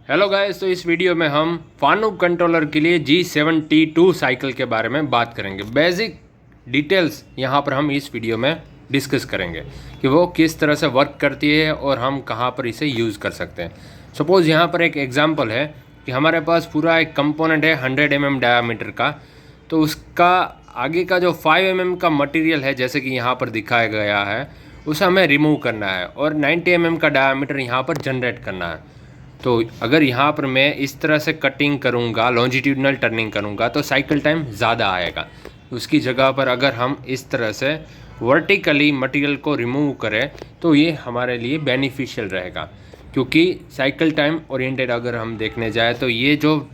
Hello guys, तो इस video में हम फानुक कंट्रोलर के लिए G72 साइकिल के बारे में बात करेंगे। बेसिक डिटेल्स यहाँ पर हम इस वीडियो में डिस्कस करेंगे कि वो किस तरह से वर्क करती है और हम कहाँ पर इसे यूज़ कर सकते हैं। सपोज़ यहाँ पर एक एग्जांपल है कि हमारे पास पूरा एक कंपोनेंट है 100 mm डायामीटर का, तो उसका आगे का जो 5 mm का मटेरियल है, जैसे कि यहाँ पर दिखाया गया है, उसे हमें रिमूव करना है और 90 mm का डायामीटर यहाँ पर जनरेट करना है। तो अगर यहाँ पर मैं इस तरह से कटिंग करूँगा, लॉन्जिट्यूडनल टर्निंग करूँगा, तो साइकिल टाइम ज़्यादा आएगा। उसकी जगह पर अगर हम इस तरह से वर्टिकली मटेरियल को रिमूव करें तो ये हमारे लिए बेनिफिशियल रहेगा, क्योंकि साइकिल टाइम ओरिएंटेड अगर हम देखने जाए तो ये जो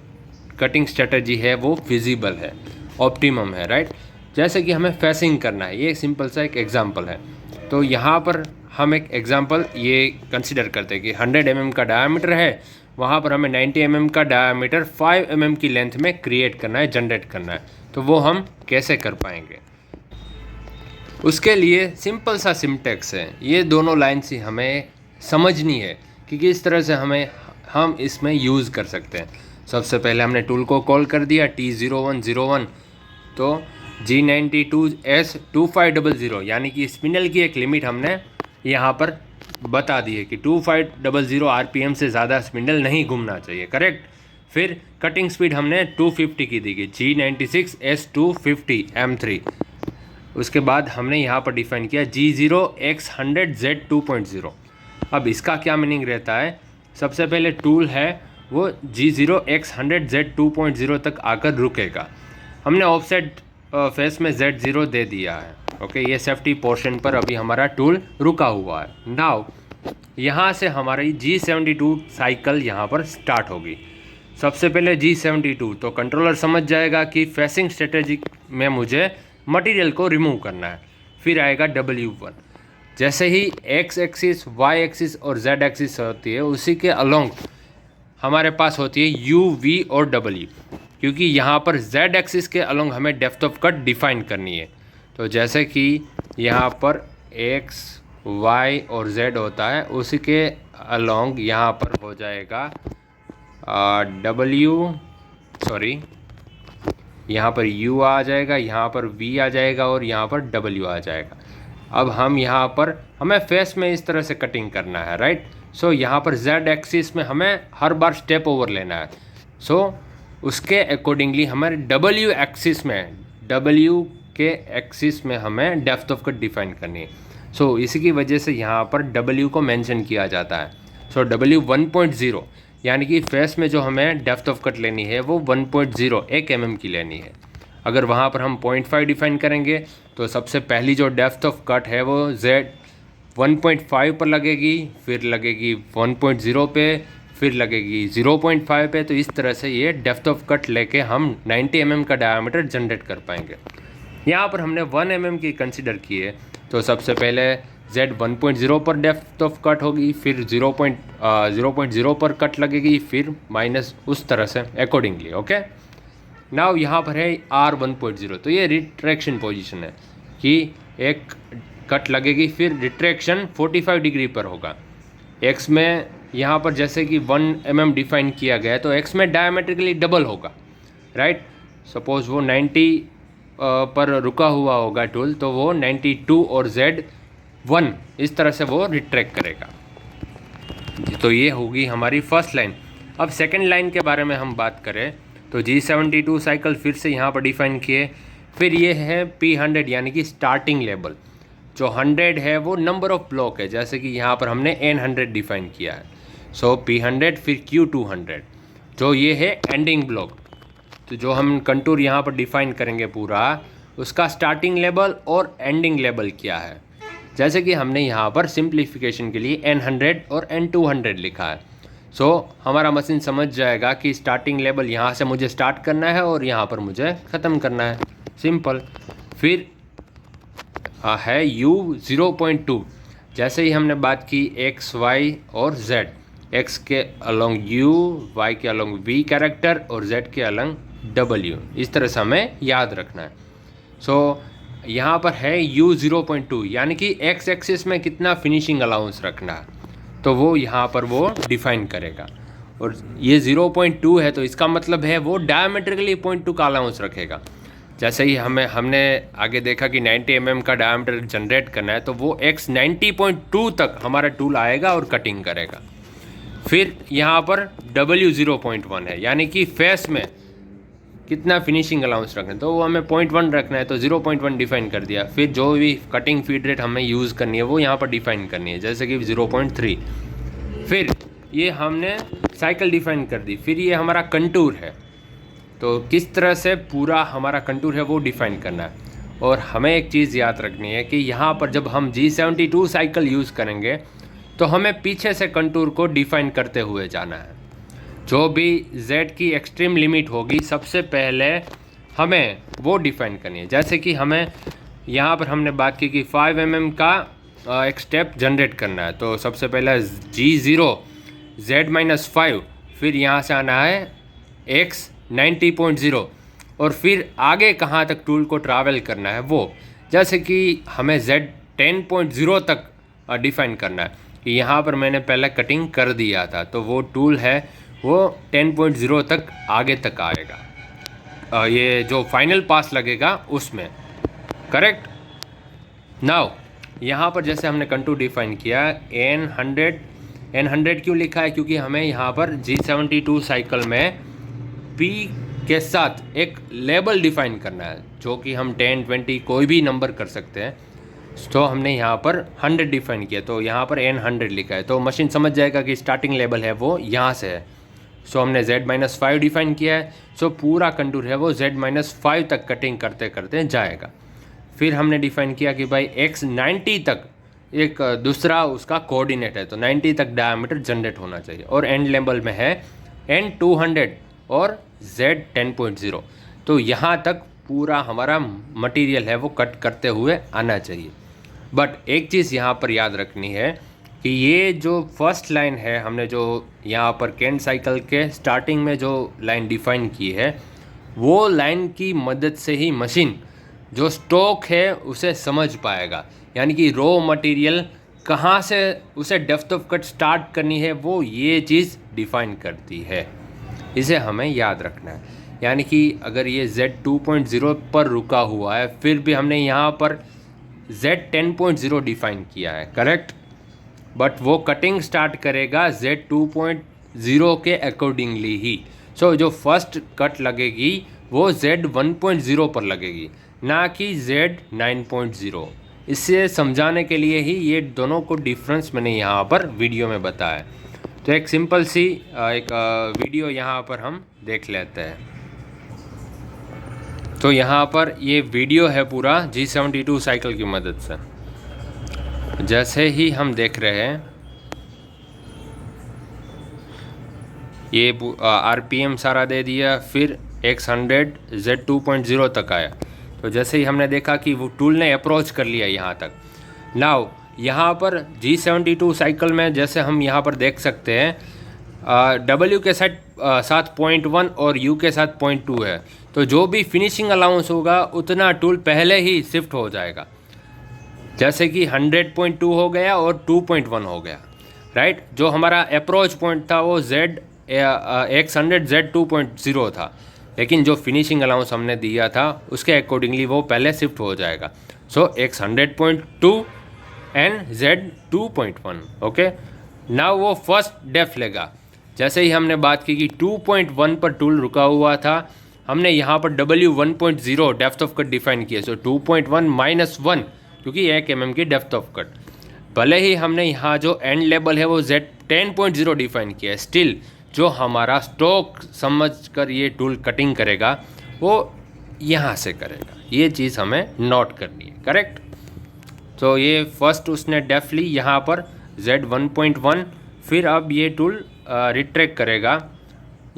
कटिंग स्ट्रेटजी है वो फिजिबल है, ऑप्टिमम है, राइट। जैसे कि हमें फेसिंग करना है, ये सिंपल सा एक एग्जांपल है। तो यहाँ पर हम एक एग्जांपल ये कंसिडर करते हैं कि 100 mm का डायामीटर है, वहाँ पर हमें 90 mm का डायामीटर 5 mm की लेंथ में क्रिएट करना है, जनरेट करना है। तो वो हम कैसे कर पाएंगे? उसके लिए सिंपल सा सिंटैक्स है, ये दोनों लाइन्स ही हमें समझनी है कि किस तरह से हम इसमें यूज़ कर सकते हैं। सबसे पहले हमने टूल को कॉल कर दिया T0101, तो G92S2500 यानी कि स्पिंडल की एक लिमिट हमने यहाँ पर बता दी है कि 2500 RPM से ज़्यादा स्पिंडल नहीं घूमना चाहिए, करेक्ट। फिर कटिंग स्पीड हमने 250 की दी गई, G96S250 M3। उसके बाद हमने यहाँ पर डिफाइन किया G0X100Z2.0। अब इसका क्या मीनिंग रहता है? सबसे पहले टूल है वो G0X100Z2.0 तक आकर रुकेगा। हमने ऑफसेट फेस में Z0 दे दिया है, ओके। ये सेफ्टी पोर्शन पर अभी हमारा टूल रुका हुआ है। नाउ यहाँ से हमारी G72 साइकिल यहाँ पर स्टार्ट होगी। सबसे पहले G72 तो कंट्रोलर समझ जाएगा कि फेसिंग स्ट्रेटेजी में मुझे मटेरियल को रिमूव करना है। फिर आएगा W1। जैसे ही X एक्सिस, Y एक्सिस और Z एक्सिस होती है, उसी के अलोंग हमारे पास होती है U, V और W, क्योंकि यहाँ पर Z एक्सिस के अलोंग हमें डेप्थ ऑफ कट डिफाइन करनी है। तो जैसे कि यहाँ पर X, Y और Z होता है, उसी के अलोंग यहाँ पर हो जाएगा यहाँ पर U आ जाएगा, यहाँ पर V आ जाएगा और यहाँ पर W आ जाएगा। अब हम यहाँ पर हमें फेस में इस तरह से कटिंग करना है, राइट। सो यहाँ पर Z एक्सिस में हमें हर बार स्टेप ओवर लेना है। सो उसके अकॉर्डिंगली हमें W के एक्सिस में हमें डेप्थ ऑफ कट डिफाइन करनी है। सो इसी की वजह से यहाँ पर W को मेंशन किया जाता है। सो W 1.0 यानी कि फेस में जो हमें डेप्थ ऑफ कट लेनी है वो 1.0 1 mm की लेनी है। अगर वहाँ पर हम 0.5 डिफाइन करेंगे तो सबसे पहली जो डेप्थ ऑफ कट है वो Z 1.5 पर लगेगी, फिर लगेगी 1.0 पे, फिर लगेगी 0.5 पे। तो इस तरह से ये डेप्थ ऑफ कट लेके हम 90 mm का डायामीटर जनरेट कर पाएंगे। यहाँ पर हमने 1 mm की कंसिडर की है, तो सबसे पहले Z 1.0 पर डेप्थ ऑफ कट होगी, फिर 0.0 पर कट लगेगी, फिर माइनस, उस तरह से अकॉर्डिंगली, ओके। नाउ यहाँ पर है R 1.0, तो ये रिट्रैक्शन पोजीशन है कि एक कट लगेगी, फिर रिट्रैक्शन 45 डिग्री पर होगा। X में यहाँ पर जैसे कि 1 mm डिफाइन किया गया है, तो X में डायमेट्रिकली डबल होगा, राइट। सपोज वो 90 पर रुका हुआ होगा टूल, तो वो 92 और Z1 इस तरह से वो रिट्रैक्ट करेगा। तो ये होगी हमारी फर्स्ट लाइन। अब सेकंड लाइन के बारे में हम बात करें तो G72 साइकिल फिर से यहाँ पर डिफाइन किए। फिर ये है P100 यानी कि स्टार्टिंग लेवल। जो 100 है वो नंबर ऑफ ब्लॉक है, जैसे कि यहाँ पर हमने N100 डिफाइन किया है। सो P100 फिर Q200, जो ये है एंडिंग ब्लॉक। तो जो हम कंटूर यहाँ पर डिफाइन करेंगे पूरा, उसका स्टार्टिंग लेवल और एंडिंग लेवल क्या है। जैसे कि हमने यहाँ पर सिंप्लीफिकेशन के लिए N100 और N200 लिखा है। सो हमारा मशीन समझ जाएगा कि स्टार्टिंग लेवल यहाँ से मुझे स्टार्ट करना है और यहाँ पर मुझे ख़त्म करना है, सिंपल। फिर है U 0.2। जैसे ही हमने बात की X, Y और Z, X के अलोंग U, Y के अलोंग V कैरेक्टर और Z के अलोंग W, इस तरह से हमें याद रखना है। सो यहाँ पर है U 0.2 यानी कि X एक्सिस में कितना फिनिशिंग अलाउंस रखना है, तो वो यहाँ पर वो डिफाइन करेगा। और ये 0.2 है तो इसका मतलब है वो डायमेट्रिकली 0.2 का अलाउंस रखेगा। जैसे ही हमने आगे देखा कि 90 mm का डायमीटर जनरेट करना है तो वो x 90.2 तक हमारा टूल आएगा और कटिंग करेगा। फिर यहाँ पर W 0.1 है, यानी कि फेस में कितना फिनिशिंग अलाउंस रखना है तो वो हमें 0.1 रखना है, तो 0.1 डिफाइन कर दिया। फिर जो भी कटिंग फीड रेट हमें यूज़ करनी है वो यहाँ पर डिफाइन करनी है, जैसे कि 0.3। फिर ये हमने साइकिल डिफाइन कर दी। फिर ये हमारा कंटूर है, तो किस तरह से पूरा हमारा कंटूर है वो डिफाइन करना है। और हमें एक चीज़ याद रखनी है कि यहाँ पर जब हम G72 साइकिल यूज़ करेंगे तो हमें पीछे से कंटूर को डिफाइन करते हुए जाना है। जो भी Z की एक्सट्रीम लिमिट होगी सबसे पहले हमें वो डिफाइन करनी है। जैसे कि हमें यहाँ पर हमने बात की कि 5 mm का एक स्टेप जनरेट करना है, तो सबसे पहले G0 Z-5, फिर यहाँ से आना है X 90.0 और फिर आगे कहाँ तक टूल को ट्रैवल करना है वो, जैसे कि हमें Z 10.0 तक डिफाइन करना है कि यहाँ पर मैंने पहले कटिंग कर दिया था तो वो टूल है वो 10.0 तक आगे तक आएगा, ये जो फाइनल पास लगेगा उसमें, करेक्ट। नाउ यहाँ पर जैसे हमने कंटूर डिफाइन किया N100 क्यों लिखा है, क्योंकि हमें यहाँ पर G72 साइकिल में P के साथ एक लेबल डिफाइन करना है, जो कि हम 10, 20 कोई भी नंबर कर सकते हैं। तो हमने यहाँ पर 100 डिफाइन किया, तो यहाँ पर N100 लिखा है, तो मशीन समझ जाएगा कि स्टार्टिंग लेवल है वो यहाँ से है। सो हमने Z-5 डिफाइन किया है, सो पूरा कंटूर है वो Z-5 तक कटिंग करते करते जाएगा। फिर हमने डिफाइन किया कि भाई X 90 तक एक दूसरा उसका कोऑर्डिनेट है, तो 90 तक डायमीटर जनरेट होना चाहिए, और एंड लेवल में है N200 और Z 10.0, तो यहाँ तक पूरा हमारा मटेरियल है वो कट करते हुए आना चाहिए। बट एक चीज़ यहाँ पर याद रखनी है कि ये जो फर्स्ट लाइन है हमने जो यहाँ पर कैन साइकिल के स्टार्टिंग में जो लाइन डिफाइन की है, वो लाइन की मदद से ही मशीन जो स्टॉक है उसे समझ पाएगा, यानी कि रॉ मटेरियल कहाँ से उसे डेप्थ ऑफ कट स्टार्ट करनी है वो ये चीज़ डिफाइन करती है। इसे हमें याद रखना है, यानी कि अगर ये Z 2.0 पर रुका हुआ है फिर भी हमने यहाँ पर Z 10.0 डिफाइन किया है, करेक्ट, बट वो कटिंग स्टार्ट करेगा Z 2.0 के अकॉर्डिंगली ही। सो जो फर्स्ट कट लगेगी वो Z 1.0 पर लगेगी, ना कि Z 9.0। इसे समझाने के लिए ही ये दोनों को डिफरेंस मैंने यहाँ पर वीडियो में बताया। तो एक सिंपल सी एक वीडियो यहाँ पर हम देख लेते हैं। तो यहाँ पर ये वीडियो है पूरा G72 साइकिल की मदद से। जैसे ही हम देख रहे हैं ये RPM सारा दे दिया, फिर X100 Z 2.0 तक आया, तो जैसे ही हमने देखा कि वो टूल ने अप्रोच कर लिया यहाँ तक। नाउ यहाँ पर G72 साइकिल में जैसे हम यहाँ पर देख सकते हैं W के साथ 0.1 और U के साथ 0.2 है, तो जो भी फिनिशिंग अलाउंस होगा उतना टूल पहले ही शिफ्ट हो जाएगा, जैसे कि 100.2 हो गया और 2.1 हो गया, राइट। जो हमारा अप्रोच पॉइंट था वो X100 Z 2.0 था, लेकिन जो फिनिशिंग अलाउंस हमने दिया था उसके अकॉर्डिंगली वो पहले शिफ्ट हो जाएगा। सो X100.2 and Z 2.1, okay. Now वो फर्स्ट डेप्थ लेगा। जैसे ही हमने बात की कि 2.1 पर टूल रुका हुआ था, हमने यहाँ पर W 1.0 depth of cut define किया। सो 2.1 माइनस 1, क्योंकि 1 mm की डेप्थ ऑफ कट। भले ही हमने यहाँ जो एंड लेवल है वो Z 10.0 डिफाइन किया है, स्टिल जो हमारा स्टॉक समझ कर ये टूल कटिंग करेगा वो यहाँ से करेगा। ये चीज़ हमें नोट करनी है, करेक्ट। तो ये फर्स्ट उसने डेप्थ ली यहाँ पर Z 1.1, फिर अब ये टूल रिट्रैक्ट करेगा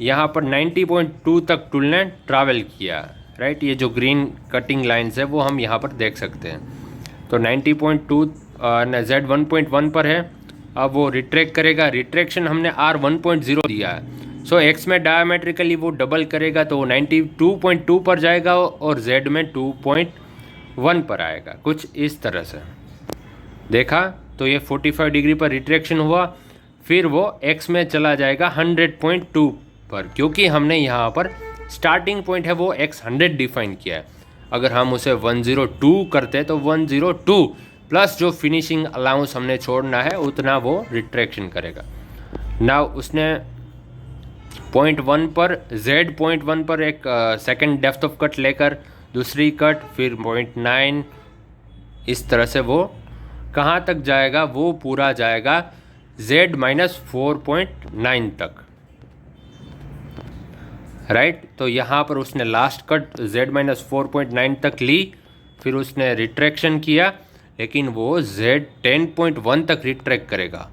यहाँ पर 90.2 तक टूल ने ट्रैवल किया, राइट। ये जो ग्रीन कटिंग लाइन्स है वो हम यहाँ पर देख सकते हैं। तो 90.2 Z 1.1 पर है, अब वो रिट्रैक्ट करेगा। रिट्रैक्शन हमने R 1.0 दिया है, सो X में डायमेट्रिकली वो डबल करेगा तो 92.2 पर जाएगा और Z में 2.1 पर आएगा, कुछ इस तरह से। देखा तो ये 45 डिग्री पर रिट्रैक्शन हुआ, फिर वो x में चला जाएगा 100.2 पर, क्योंकि हमने यहाँ पर स्टार्टिंग पॉइंट है वो x 100 डिफाइन किया है। अगर हम उसे 102 करते तो 102 प्लस जो फिनिशिंग अलाउंस हमने छोड़ना है उतना वो रिट्रैक्शन करेगा। नाउ उसने पॉइंट 1 पर पॉइंट 1 पर एक सेकंड डेप्थ ऑफ कट लेकर दूसरी कट, फिर पॉइंट 9, इस तरह से वो कहाँ तक जाएगा, वो पूरा जाएगा Z-4.9 तक, राइट। तो यहाँ पर उसने लास्ट कट Z-4.9 तक ली, फिर उसने रिट्रैक्शन किया, लेकिन वो Z10.1 तक रिट्रैक्ट करेगा,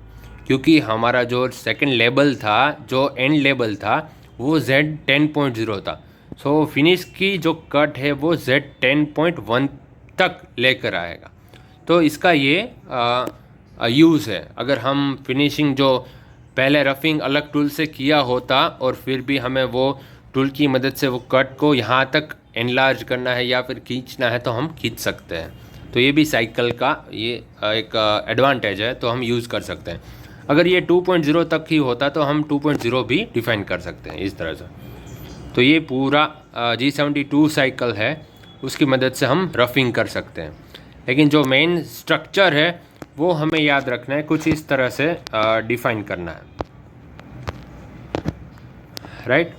क्योंकि हमारा जो सेकंड लेबल था, जो एंड लेबल था, वो Z10.0 था। सो फिनिश की जो कट है वो Z10.1 तक लेकर आएगा। तो इसका ये यूज़ है। अगर हम फिनिशिंग जो पहले रफिंग अलग टूल से किया होता और फिर भी हमें वो टूल की मदद से वो कट को यहाँ तक एनलार्ज करना है या फिर खींचना है तो हम खींच सकते हैं। तो ये भी साइकिल का ये एक एडवांटेज है, तो हम यूज़ कर सकते हैं। अगर ये 2.0 तक ही होता तो हम 2.0 भी डिफाइन कर सकते हैं इस तरह से। तो ये पूरा G72 साइकिल है, उसकी मदद से हम रफिंग कर सकते हैं। लेकिन जो मेन स्ट्रक्चर है वो हमें याद रखना है, कुछ इस तरह से डिफाइन करना है, राइट।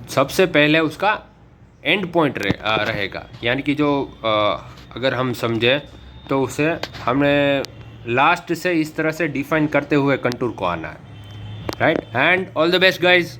सबसे पहले उसका एंड पॉइंट रहेगा, यानी कि जो अगर हम समझें तो उसे हमने लास्ट से इस तरह से डिफाइन करते हुए कंटूर को आना है, right. And all the best guys.